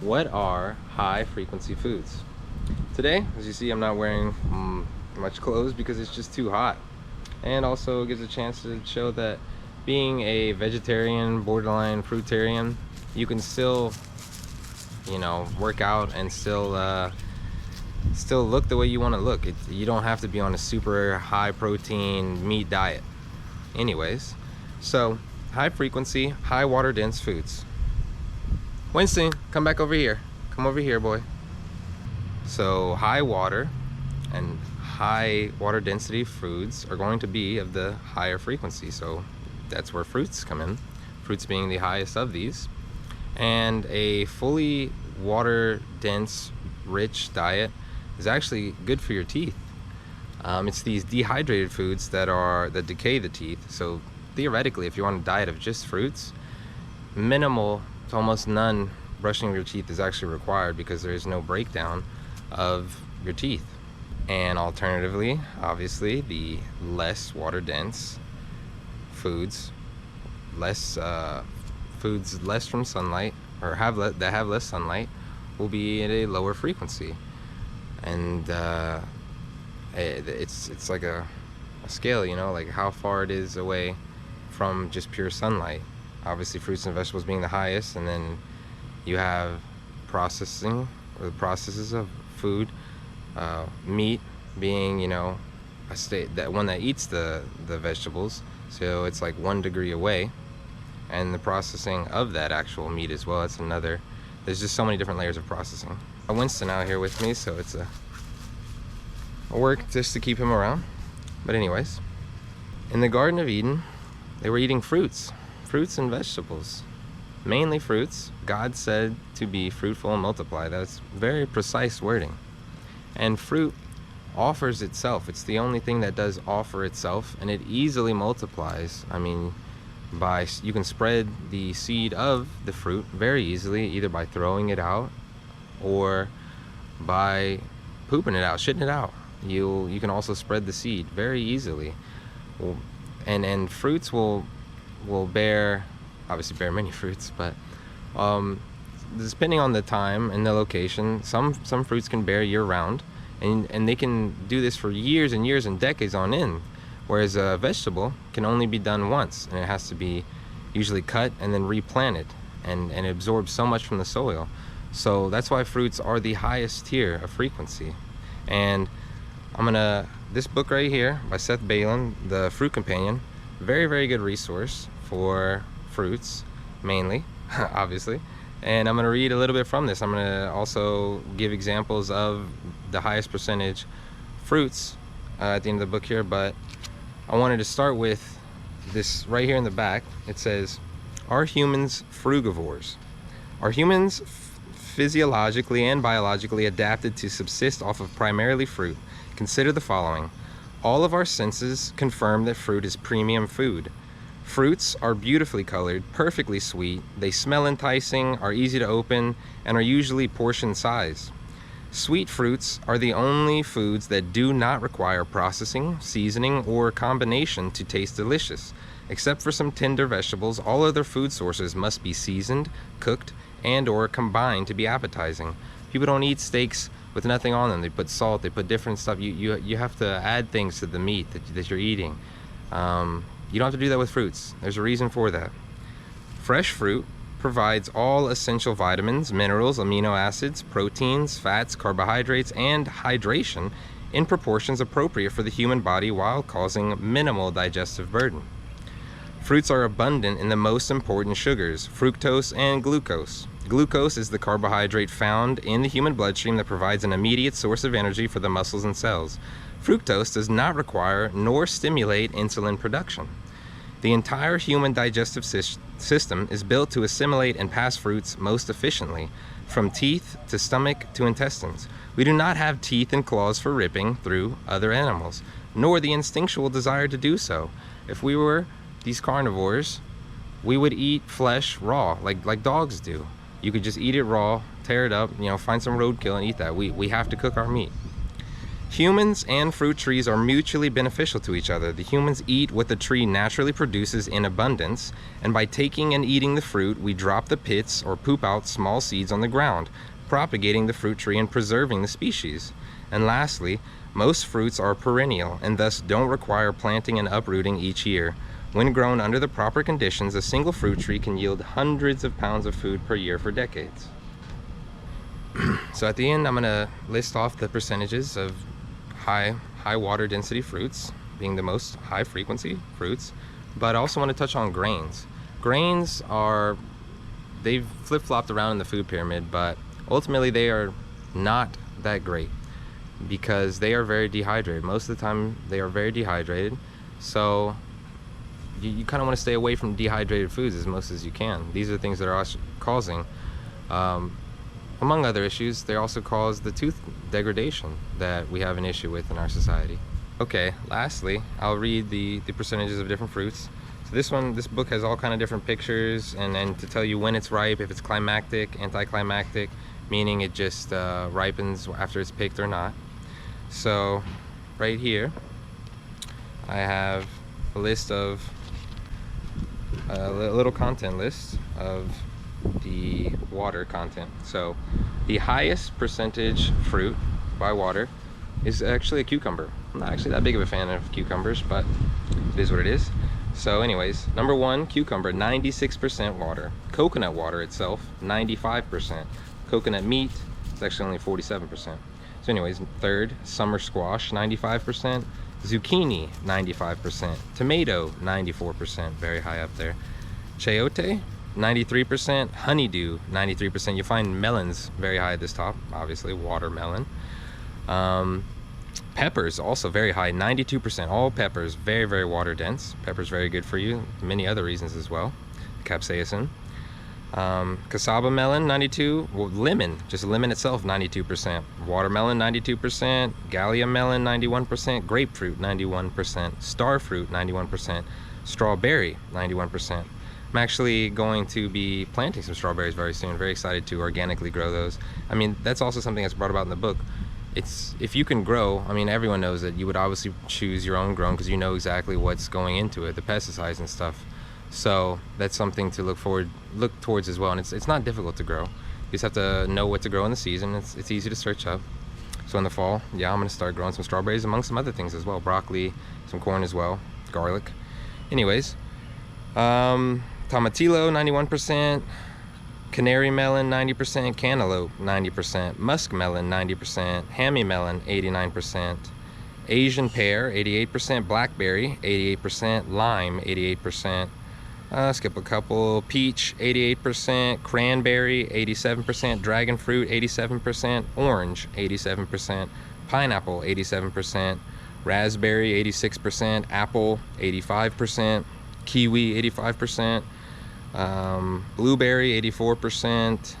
What are high frequency foods? Today, as you see, I'm not wearing much clothes because it's just too hot. And also gives a chance to show that being a vegetarian, borderline fruitarian, you can still, work out and still look the way you want to look. You don't have to be on a super high protein meat diet. Anyways, so high frequency, high water dense foods. Winston, come back over here. Come over here, boy. So high water and high water density foods are going to be of the higher frequency. So that's where fruits come in. Fruits being the highest of these. And a fully water dense, rich diet is actually good for your teeth. It's these dehydrated foods that decay the teeth. So theoretically, if you want a diet of just fruits, minimal to almost none brushing of your teeth is actually required because there is no breakdown of your teeth. And alternatively, obviously, the less water dense foods, less from sunlight, or that have less sunlight, will be at a lower frequency. And it's like a scale, like how far it is away from just pure sunlight. Obviously, fruits and vegetables being the highest, and then you have processing, or the processes of food, meat being, a state that one that eats the vegetables, so it's like 1 degree away, and the processing of that actual meat as well. It's another. There's just so many different layers of processing. I have Winston out here with me, so it's a work just to keep him around. But anyways, in the Garden of Eden, they were eating fruits and vegetables, mainly fruits. God said to be fruitful and multiply. That's very precise wording. And fruit offers itself. It's the only thing that does offer itself, and it easily multiplies. I mean, you can spread the seed of the fruit very easily, either by throwing it out or by pooping it out, shitting it out. You can also spread the seed very easily. And fruits will obviously bear many fruits, but depending on the time and the location, some fruits can bear year-round, and they can do this for years and years and decades on end, whereas a vegetable can only be done once, and it has to be usually cut and then replanted, and it absorbs so much from the soil. So that's why fruits are the highest tier of frequency. And this book right here by Seth Balin, The Fruit Companion, very, very good resource for fruits, mainly, obviously. And I'm going to read a little bit from this. I'm going to also give examples of the highest percentage fruits at the end of the book here, but I wanted to start with this right here in the back. It says, are humans frugivores? Are humans physiologically and biologically adapted to subsist off of primarily fruit? Consider the following. All of our senses confirm that fruit is premium food. Fruits are beautifully colored, perfectly sweet, they smell enticing, are easy to open, and are usually portion size. Sweet fruits are the only foods that do not require processing, seasoning, or combination to taste delicious. Except for some tender vegetables, all other food sources must be seasoned, cooked, and or combined to be appetizing. People don't eat steaks with nothing on them. They put salt, they put different stuff. You have to add things to the meat that you're eating. You don't have to do that with fruits. There's a reason for that. Fresh fruit provides all essential vitamins, minerals, amino acids, proteins, fats, carbohydrates, and hydration in proportions appropriate for the human body while causing minimal digestive burden. Fruits are abundant in the most important sugars, fructose and glucose. Glucose is the carbohydrate found in the human bloodstream that provides an immediate source of energy for the muscles and cells. Fructose does not require nor stimulate insulin production. The entire human digestive system is built to assimilate and pass fruits most efficiently, from teeth to stomach to intestines. We do not have teeth and claws for ripping through other animals, nor the instinctual desire to do so. If we were these carnivores, we would eat flesh raw, like dogs do. You could just eat it raw, tear it up, find some roadkill and eat that. We have to cook our meat. Humans and fruit trees are mutually beneficial to each other. The humans eat what the tree naturally produces in abundance, and by taking and eating the fruit, we drop the pits or poop out small seeds on the ground, propagating the fruit tree and preserving the species. And lastly, most fruits are perennial and thus don't require planting and uprooting each year. When grown under the proper conditions, a single fruit tree can yield hundreds of pounds of food per year for decades. So at the end, I'm going to list off the percentages of high water density fruits being the most high frequency fruits, but I also want to touch on grains. Grains they've flip-flopped around in the food pyramid, but ultimately they are not that great because they are very dehydrated. Most of the time they are very dehydrated, so you kind of want to stay away from dehydrated foods as much as you can. These are things that are causing among other issues, they also cause the tooth degradation that we have an issue with in our society. Okay, lastly, I'll read the percentages of different fruits. So this book has all kind of different pictures and to tell you when it's ripe, if it's climactic, anticlimactic, meaning it just ripens after it's picked or not. So right here, I have a list of a little content list of the water content. So the highest percentage fruit by water is actually a cucumber. I'm not actually that big of a fan of cucumbers, but it is what it is. So anyways, number one, cucumber, 96% water. Coconut water itself, 95%. Coconut meat, it's actually only 47%. So anyways, third, summer squash, 95%. Zucchini, 95%. Tomato, 94%, very high up there. Chayote, 93%. Honeydew, 93%. You find melons very high at this top, obviously, watermelon. Peppers, also very high, 92%. All peppers, very, very water dense. Peppers very good for you, many other reasons as well. Capsaicin. Cassava melon, 92. Well, lemon, just lemon itself, 92%. Watermelon, 92%. Gallia melon, 91%. Grapefruit, 91%. Starfruit, 91%. Strawberry, 91%. I'm actually going to be planting some strawberries very soon. Very excited to organically grow those. I mean, that's also something that's brought about in the book. It's, if you can grow, I mean, everyone knows that you would obviously choose your own grown because you know exactly what's going into it, the pesticides and stuff. So that's something to look towards as well. And it's not difficult to grow. You just have to know what to grow in the season. It's easy to search up. So in the fall, yeah, I'm gonna start growing some strawberries among some other things as well. Broccoli, some corn as well, garlic. Anyways, tomatillo, 91%. Canary melon, 90%. Cantaloupe, 90%. Muskmelon, 90%. Hammy melon, 89%. Asian pear, 88%. Blackberry, 88%. Lime, 88%. Skip a couple. Peach, 88%. Cranberry, 87%. Dragon fruit, 87%. Orange, 87%. Pineapple, 87%. Raspberry, 86%. Apple, 85%. Kiwi, 85%. Blueberry, 84%.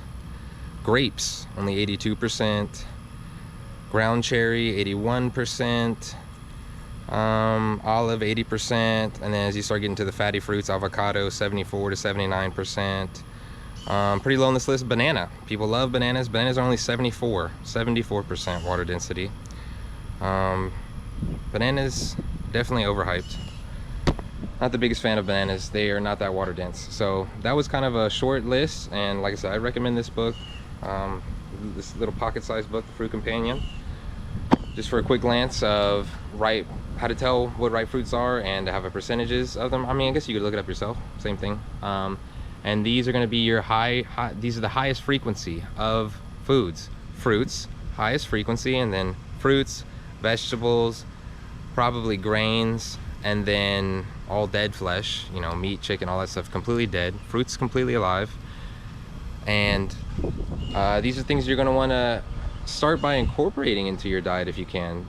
Grapes, only 82%. Ground cherry, 81%. Olive, 80%. And then as you start getting to the fatty fruits, avocado, 74 to 79%. Pretty low on this list, banana. People love bananas. Bananas are only 74% water density. Bananas, definitely overhyped. Not the biggest fan of bananas. They are not that water dense. So that was kind of a short list, and like I said, I recommend this book, this little pocket-sized book, The Fruit Companion, just for a quick glance of how to tell what ripe fruits are and to have a percentages of them. I mean, I guess you could look it up yourself, same thing. And these are going to be your these are the highest frequency of foods. Fruits, highest frequency, and then fruits, vegetables, probably grains, and then all dead flesh, you know, meat, chicken, all that stuff, completely dead. Fruits completely alive. And these are things you're going to want to start by incorporating into your diet if you can.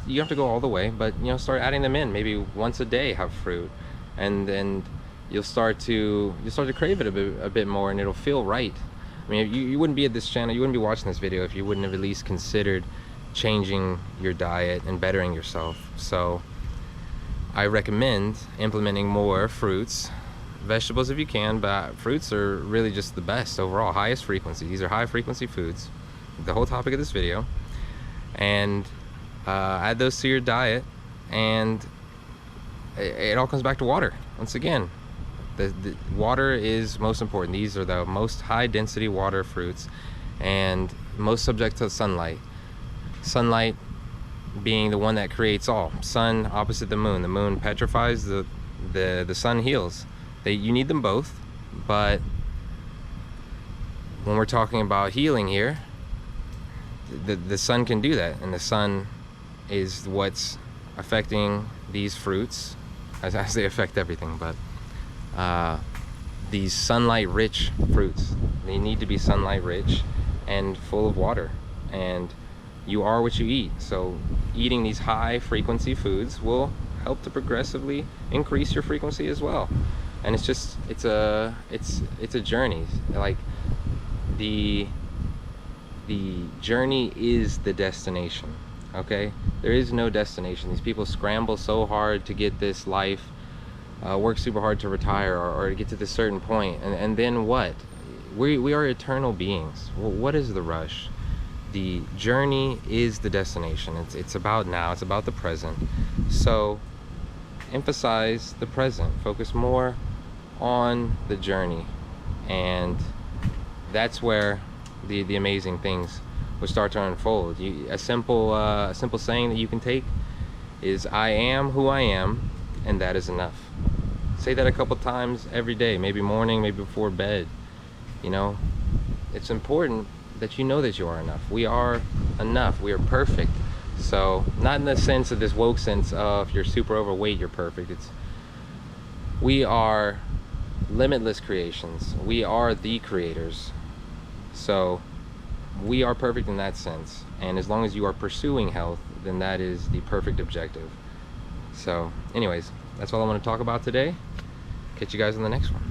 You have to go all the way, but you know, start adding them in. Maybe once a day have fruit, and then you'll start to crave it a bit more, and it'll feel right. I mean, you wouldn't be at this channel, you wouldn't be watching this video if you wouldn't have at least considered changing your diet and bettering yourself. So I recommend implementing more fruits, vegetables if you can, but fruits are really just the best overall, highest frequency. These are high frequency foods, the whole topic of this video. And Add those to your diet, and it all comes back to water. Once again, the water is most important. These are the most high density water fruits and most subject to sunlight. Sunlight being the one that creates all. Sun opposite the moon. The moon petrifies, the sun heals. You need them both, but when we're talking about healing here, the sun can do that, and the sun is what's affecting these fruits as they affect everything. But these sunlight rich fruits, they need to be sunlight rich and full of water, and you are what you eat. So eating these high frequency foods will help to progressively increase your frequency as well. And it's just it's a journey. Like the journey is the destination. Okay, there is no destination. These people scramble so hard to get this life, work super hard to retire, or to get to this certain point, and then what? We are eternal beings. Well, what is the rush? The journey is the destination. It's about now. It's about the present. So emphasize the present. Focus more on the journey, and that's where the amazing things will start to unfold. A simple saying that you can take is, I am who I am, and that is enough. Say that a couple times every day, maybe morning, maybe before bed. You know, it's important that you know that you are enough. We are enough. We are perfect. So not in the sense of this woke sense of if you're super overweight, you're perfect. We are limitless creations. We are the creators. So we are perfect in that sense. And as long as you are pursuing health, then that is the perfect objective. So anyways, that's all I want to talk about today. Catch you guys in the next one.